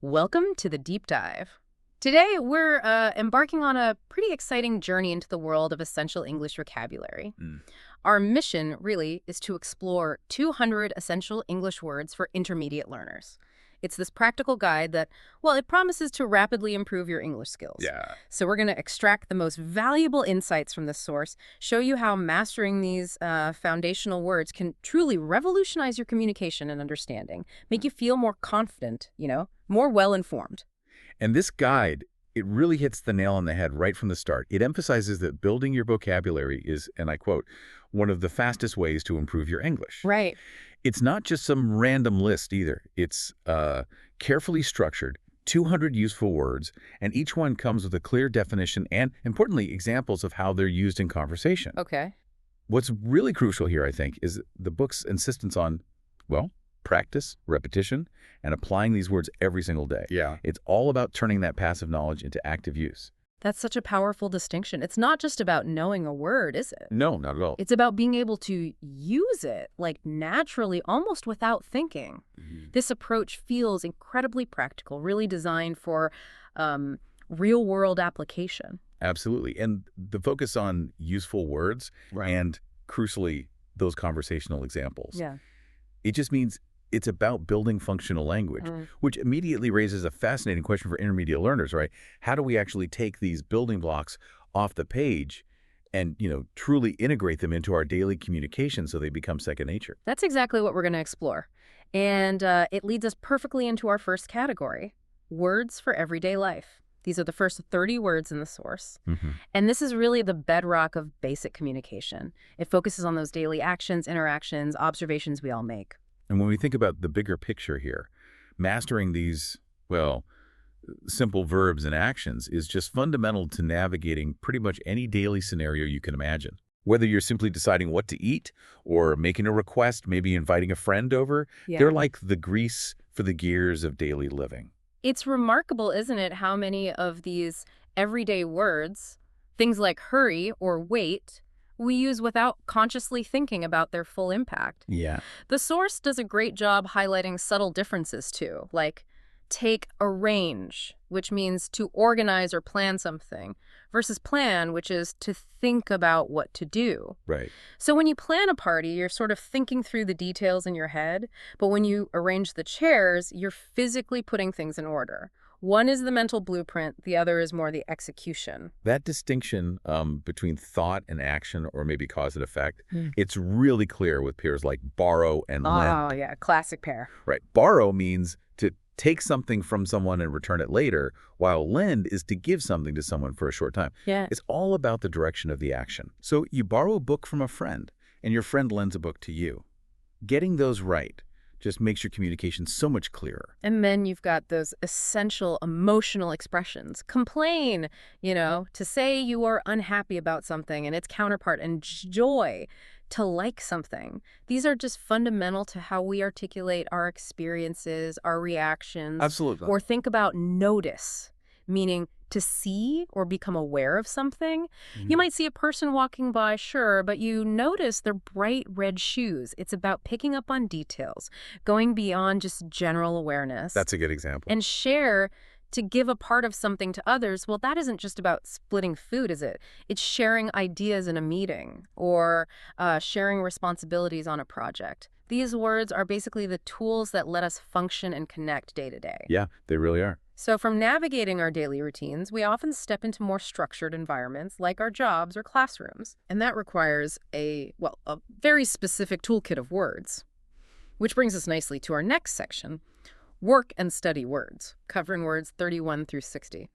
Welcome to the deep dive. Today, we're embarking on a pretty exciting journey into the world of essential English vocabulary. Mm. Our mission, really, is to explore 200 essential English words for intermediate learners. It's this practical guide that, well, it promises to rapidly improve your English skills. Yeah. So we're going to extract the most valuable insights from this source, show you how mastering these foundational words can truly revolutionize your communication and understanding, make you feel more confident, more well-informed. And this guide, it really hits the nail on the head right from the start. It emphasizes that building your vocabulary is, and I quote, one of the fastest ways to improve your English. Right. It's not just some random list either. It's carefully structured, 200 useful words, and each one comes with a clear definition and, importantly, examples of how they're used in conversation. Okay. What's really crucial here, I think, is the book's insistence on, well, practice, repetition, and applying these words every single day. Yeah. It's all about turning that passive knowledge into active use. That's such a powerful distinction. It's not just about knowing a word, is it? No, not at all. It's about being able to use it, like naturally, almost without thinking. This approach feels incredibly practical, really designed for real-world application. Absolutely. And the focus on useful words Right. and, crucially, those conversational examples. Yeah. It just means it's about building functional language, which immediately raises a fascinating question for intermediate learners, right? How do we actually take these building blocks off the page and, truly integrate them into our daily communication so they become second nature? That's exactly what we're going to explore. And it leads us perfectly into our first category, words for everyday life. These are the first 30 words in the source. And this is really the bedrock of basic communication. It focuses on those daily actions, interactions, observations we all make. And when we think about the bigger picture here, mastering these, simple verbs and actions is just fundamental to navigating pretty much any daily scenario you can imagine. Whether you're simply deciding what to eat or making a request, maybe inviting a friend over, they're like the grease for the gears of daily living. It's remarkable, isn't it, how many of these everyday words, things like hurry or wait, we use without consciously thinking about their full impact. Yeah. The source does a great job highlighting subtle differences, too, like take arrange, which means to organize or plan something, versus plan, which is to think about what to do. Right. So when you plan a party, you're sort of thinking through the details in your head, but when you arrange the chairs, you're physically putting things in order. One is the mental blueprint, the other is more the execution. That distinction between thought and action, or maybe cause and effect, it's really clear with pairs like borrow and lend. Oh, yeah, classic pair. Right. Borrow means to take something from someone and return it later, while lend is to give something to someone for a short time. Yeah. It's all about the direction of the action. So you borrow a book from a friend, and your friend lends a book to you. Getting those right just makes your communication so much clearer. And then you've got those essential emotional expressions. Complain, to say you are unhappy about something and its counterpart, and joy, to like something. These are just fundamental to how we articulate our experiences, our reactions. Absolutely. Or think about notice, meaning to see or become aware of something. You might see a person walking by, sure, but you notice their bright red shoes. It's about picking up on details, going beyond just general awareness. That's a good example. And share, to give a part of something to others, well, that isn't just about splitting food, is it? It's sharing ideas in a meeting or sharing responsibilities on a project. These words are basically the tools that let us function and connect day to day. Yeah, they really are. So from navigating our daily routines, we often step into more structured environments like our jobs or classrooms. And that requires a very specific toolkit of words. Which brings us nicely to our next section, work and study words, covering words 31 through 60.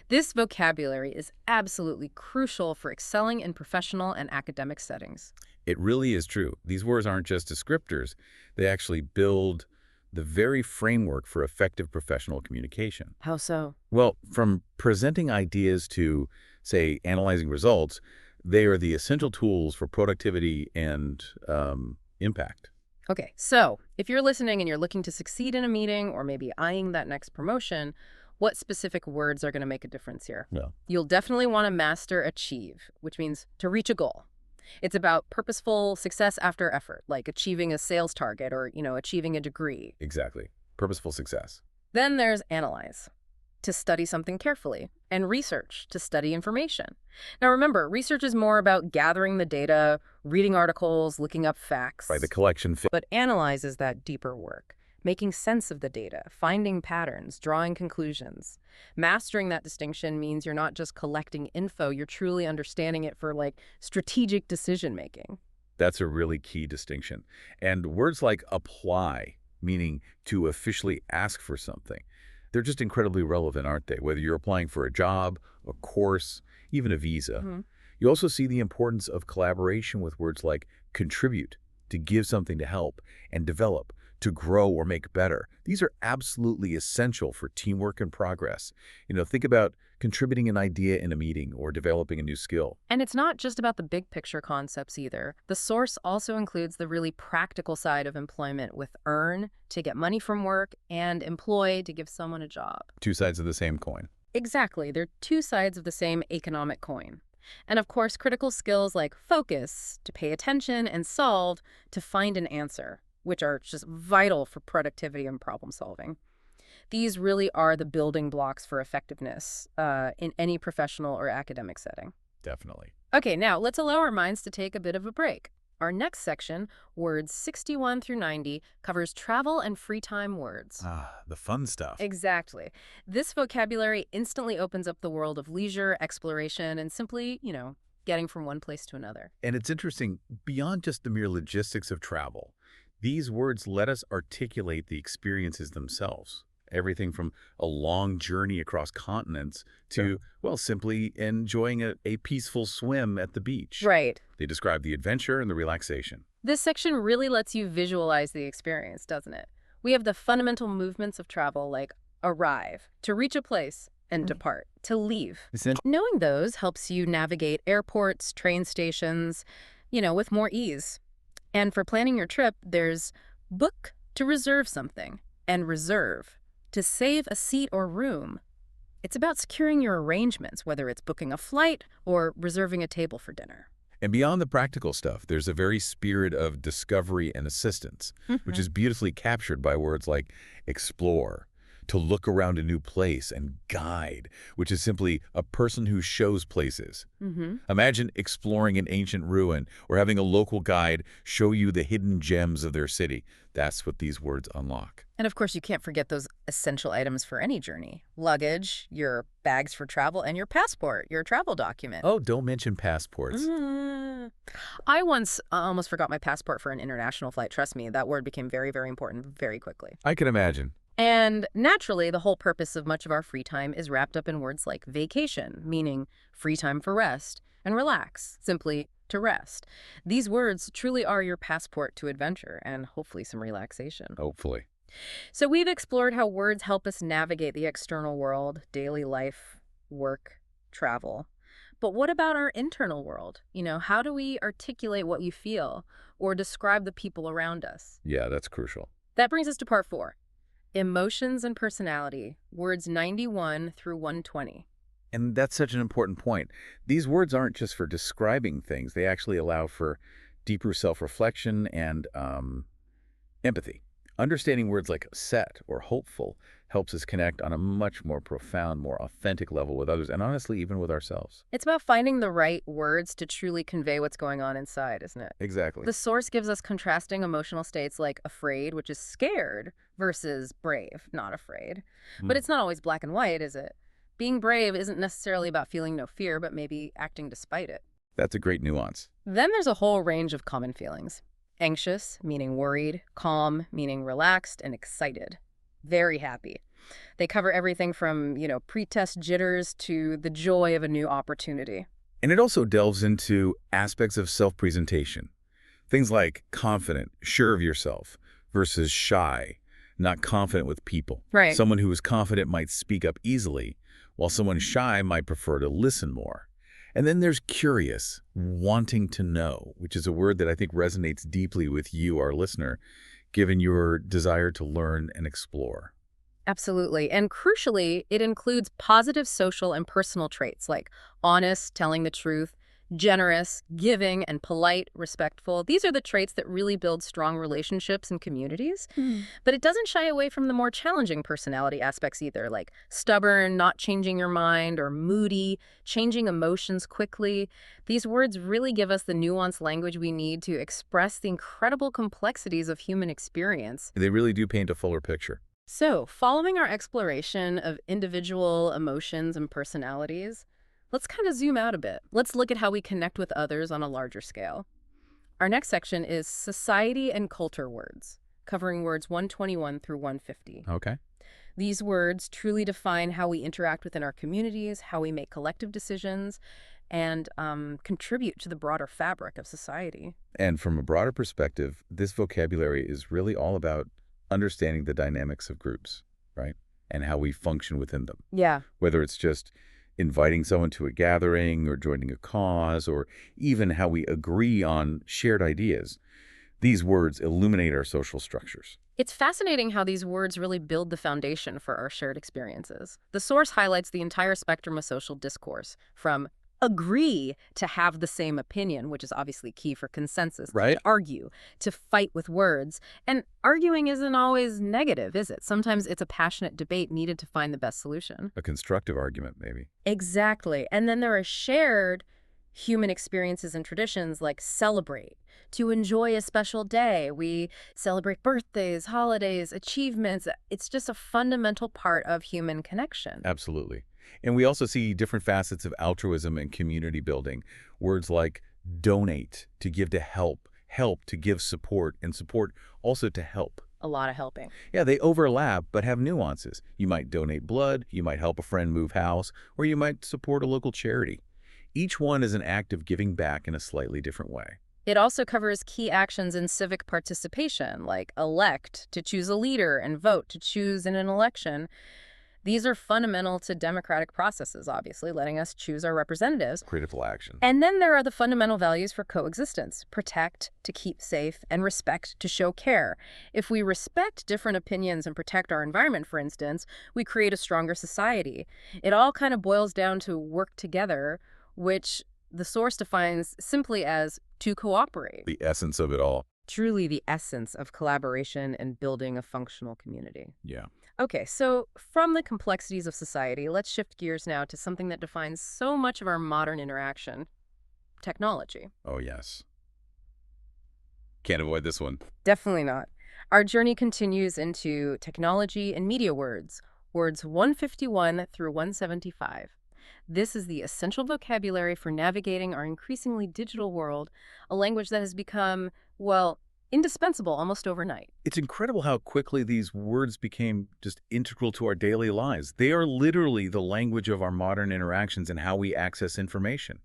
This vocabulary is absolutely crucial for excelling in professional and academic settings. It really is true. These words aren't just descriptors. They actually build the very framework for effective professional communication. How so? Well, from presenting ideas to, say, analyzing results, they are the essential tools for productivity and impact. Okay, so if you're listening and you're looking to succeed in a meeting or maybe eyeing that next promotion, what specific words are going to make a difference here? No. You'll definitely want to master achieve, which means to reach a goal. It's about purposeful success after effort, like achieving a sales target or, achieving a degree. Exactly. Purposeful success. Then there's analyze, to study something carefully, and research, to study information. Now remember, research is more about gathering the data, reading articles, looking up Right, the facts. collection. But analyze is that deeper work, making sense of the data, finding patterns, drawing conclusions. Mastering that distinction means you're not just collecting info, you're truly understanding it for like strategic decision making. That's a really key distinction. And words like apply, meaning to officially ask for something, they're just incredibly relevant, aren't they? Whether you're applying for a job, a course, even a visa. Mhm. You also see the importance of collaboration with words like contribute, to give something to help, and develop, to grow or make better. These are absolutely essential for teamwork and progress. Think about contributing an idea in a meeting or developing a new skill. And it's not just about the big picture concepts either. The source also includes the really practical side of employment with earn, to get money from work, and employ, to give someone a job. Two sides of the same coin. Exactly, they're two sides of the same economic coin. And of course, critical skills like focus, to pay attention, and solve, to find an answer, which are just vital for productivity and problem solving. These really are the building blocks for effectiveness in any professional or academic setting. Definitely. Okay, now let's allow our minds to take a bit of a break. Our next section, words 61 through 90, covers travel and free time words. Ah, the fun stuff. Exactly. This vocabulary instantly opens up the world of leisure, exploration, and simply, getting from one place to another. And it's interesting, beyond just the mere logistics of travel, these words let us articulate the experiences themselves. Everything from a long journey across continents to, well, simply enjoying a peaceful swim at the beach. Right. They describe the adventure and the relaxation. This section really lets you visualize the experience, doesn't it? We have the fundamental movements of travel like arrive, to reach a place, and depart, to leave. Knowing those helps you navigate airports, train stations, with more ease. And for planning your trip, there's book, to reserve something, and reserve, to save a seat or room. It's about securing your arrangements, whether it's booking a flight or reserving a table for dinner. And beyond the practical stuff, there's a very spirit of discovery and assistance, which is beautifully captured by words like explore, to look around a new place, and guide, which is simply a person who shows places. Imagine exploring an ancient ruin or having a local guide show you the hidden gems of their city. That's what these words unlock. And of course, you can't forget those essential items for any journey. Luggage, your bags for travel, and your passport, your travel document. Oh, don't mention passports. I once almost forgot my passport for an international flight. Trust me, that word became very, very important very quickly. I can imagine. And naturally, the whole purpose of much of our free time is wrapped up in words like vacation, meaning free time for rest, and relax, simply to rest. These words truly are your passport to adventure and hopefully some relaxation. Hopefully. So we've explored how words help us navigate the external world, daily life, work, travel. But what about our internal world? How do we articulate what we feel or describe the people around us? Yeah, that's crucial. That brings us to part 4. Emotions and personality, words 91 through 120. And that's such an important point. These words aren't just for describing things. They actually allow for deeper self-reflection and empathy. Understanding words like upset or hopeful helps us connect on a much more profound, more authentic level with others, and honestly, even with ourselves. It's about finding the right words to truly convey what's going on inside, isn't it? Exactly. The source gives us contrasting emotional states like afraid, which is scared, versus brave, not afraid. But it's not always black and white, is it? Being brave isn't necessarily about feeling no fear, but maybe acting despite it. That's a great nuance. Then there's a whole range of common feelings. Anxious, meaning worried. Calm, meaning relaxed and excited. Very happy. They cover everything from, pre-test jitters to the joy of a new opportunity. And it also delves into aspects of self-presentation. Things like confident, sure of yourself, versus shy, not confident with people. Right. Someone who is confident might speak up easily, while someone shy might prefer to listen more. And then there's curious, wanting to know, which is a word that I think resonates deeply with you, our listener, given your desire to learn and explore. Absolutely. And crucially, it includes positive social and personal traits like honest, telling the truth, Generous, giving, and polite, respectful. These are the traits that really build strong relationships and communities. Hmm. But it doesn't shy away from the more challenging personality aspects either, like stubborn, not changing your mind, or moody, changing emotions quickly. These words really give us the nuanced language we need to express the incredible complexities of human experience. They really do paint a fuller picture. So, following our exploration of individual emotions and personalities, let's kind of zoom out a bit. Let's look at how we connect with others on a larger scale. Our next section is Society and Culture words, covering words 121 through 150. Okay. These words truly define how we interact within our communities, how we make collective decisions, and contribute to the broader fabric of society. And from a broader perspective, this vocabulary is really all about understanding the dynamics of groups, right? And how we function within them. Yeah. Whether it's just inviting someone to a gathering or joining a cause, or even how we agree on shared ideas. These words illuminate our social structures. It's fascinating how these words really build the foundation for our shared experiences. The source highlights the entire spectrum of social discourse, from agree to have the same opinion, which is obviously key for consensus, Right. to argue, to fight with words. And arguing isn't always negative, is it? Sometimes it's a passionate debate needed to find the best solution. A constructive argument, maybe. Exactly. And then there are shared human experiences and traditions like celebrate, to enjoy a special day. We celebrate birthdays, holidays, achievements. It's just a fundamental part of human connection. Absolutely. And we also see different facets of altruism and community building. Words like donate, to give to help, help to give support, and support also to help. A lot of helping. Yeah, they overlap but have nuances. You might donate blood, you might help a friend move house, or you might support a local charity. Each one is an act of giving back in a slightly different way. It also covers key actions in civic participation, like elect, to choose a leader, and vote to choose in an election. These are fundamental to democratic processes, obviously, letting us choose our representatives. Critical action. And then there are the fundamental values for coexistence: protect, to keep safe, and respect, to show care. If we respect different opinions and protect our environment, for instance, we create a stronger society. It all kind of boils down to work together, which the source defines simply as to cooperate. The essence of it all. Truly the essence of collaboration and building a functional community. Yeah. Okay, so from the complexities of society, let's shift gears now to something that defines so much of our modern interaction: technology. Oh, yes. Can't avoid this one. Definitely not. Our journey continues into technology and media words, words 151 through 175. This is the essential vocabulary for navigating our increasingly digital world, a language that has become, well, indispensable almost overnight. It's incredible how quickly these words became just integral to our daily lives. They are literally the language of our modern interactions and how we access information,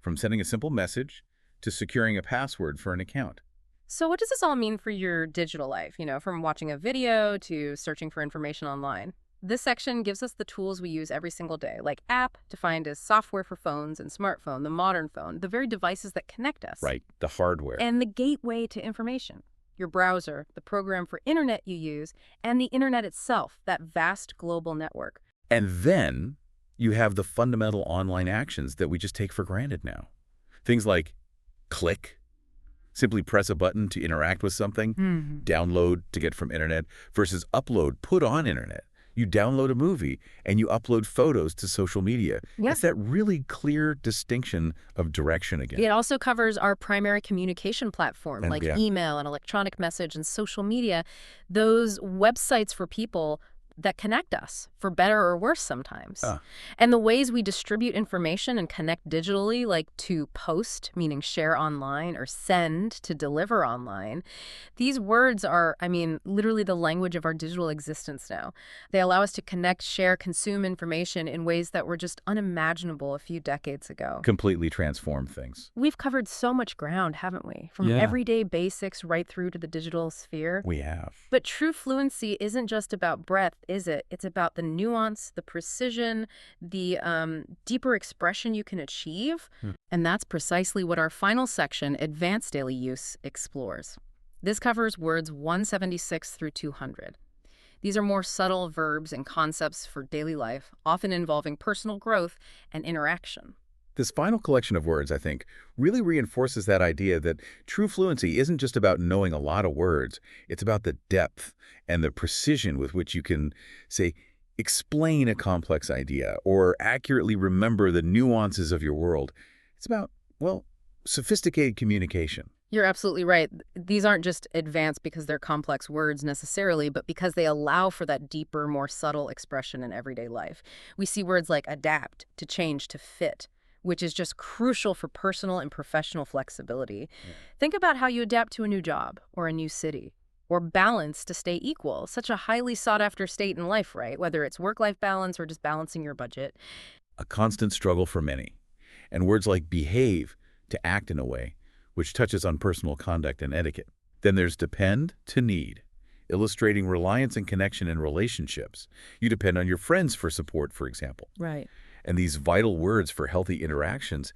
from sending a simple message to securing a password for an account. So what does this all mean for your digital life, from watching a video to searching for information online? This section gives us the tools we use every single day, like app, defined as software for phones and smartphone, the modern phone, the very devices that connect us. Right, the hardware. And the gateway to information. Your browser, the program for internet you use, and the internet itself, that vast global network. And then you have the fundamental online actions that we just take for granted now. Things like click, simply press a button to interact with something, download to get from internet, versus upload, put on internet. You download a movie and you upload photos to social media. Yeah. It's that really clear distinction of direction again. It also covers our primary communication platform, And like yeah. email and electronic message and social media, those websites for people that connect us, for better or worse sometimes. And the ways we distribute information and connect digitally, like to post, meaning share online, or send, to deliver online. These words are, literally the language of our digital existence now. They allow us to connect, share, consume information in ways that were just unimaginable a few decades ago. Completely transform things. We've covered so much ground, haven't we? From Yeah. everyday basics right through to the digital sphere. We have. But true fluency isn't just about breadth, is it? It's about the nuance, the precision, the deeper expression you can achieve. And that's precisely what our final section, Advanced Daily Use, explores. This covers words 176 through 200. These are more subtle verbs and concepts for daily life, often involving personal growth and interaction. This final collection of words, I think, really reinforces that idea that true fluency isn't just about knowing a lot of words. It's about the depth and the precision with which you can, say, explain a complex idea or accurately remember the nuances of your world. It's about, well, sophisticated communication. You're absolutely right. These aren't just advanced because they're complex words necessarily, but because they allow for that deeper, more subtle expression in everyday life. We see words like adapt, to change, to fit, which is just crucial for personal and professional flexibility. Yeah. Think about how you adapt to a new job or a new city. Or balance to stay equal, such a highly sought after state in life, right? Whether it's work-life balance or just balancing your budget. A constant struggle for many. And words like behave, to act in a way, which touches on personal conduct and etiquette. Then there's depend to need, illustrating reliance and connection in relationships. You depend on your friends for support, for example. Right. And these vital words for healthy interactions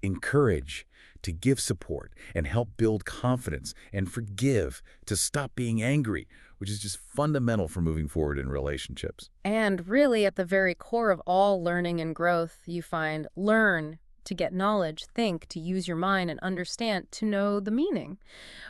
encourage, to give support and help build confidence, and forgive, to stop being angry, which is just fundamental for moving forward in relationships. And really, at the very core of all learning and growth, you find learn to get knowledge, think, to use your mind, and understand, to know the meaning,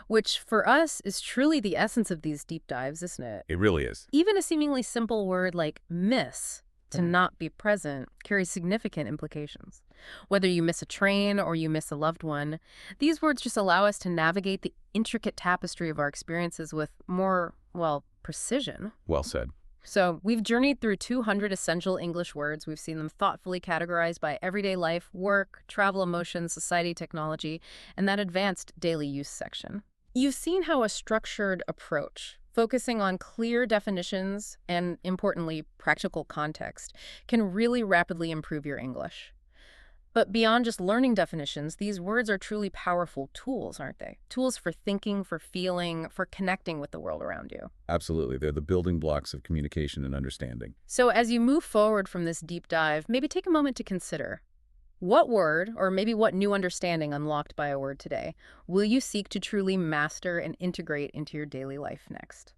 which for us is truly the essence of these deep dives, isn't it? It really is. Even a seemingly simple word like miss, to not be present, carries significant implications. Whether you miss a train or you miss a loved one, these words just allow us to navigate the intricate tapestry of our experiences with more, well, precision. Well said. So we've journeyed through 200 essential English words. We've seen them thoughtfully categorized by everyday life, work, travel, emotions, society, technology, and that advanced daily use section. You've seen how a structured approach, focusing on clear definitions and, importantly, practical context, can really rapidly improve your English. But beyond just learning definitions, these words are truly powerful tools, aren't they? Tools for thinking, for feeling, for connecting with the world around you. Absolutely. They're the building blocks of communication and understanding. So as you move forward from this deep dive, maybe take a moment to consider, what word, or maybe what new understanding unlocked by a word today, will you seek to truly master and integrate into your daily life next?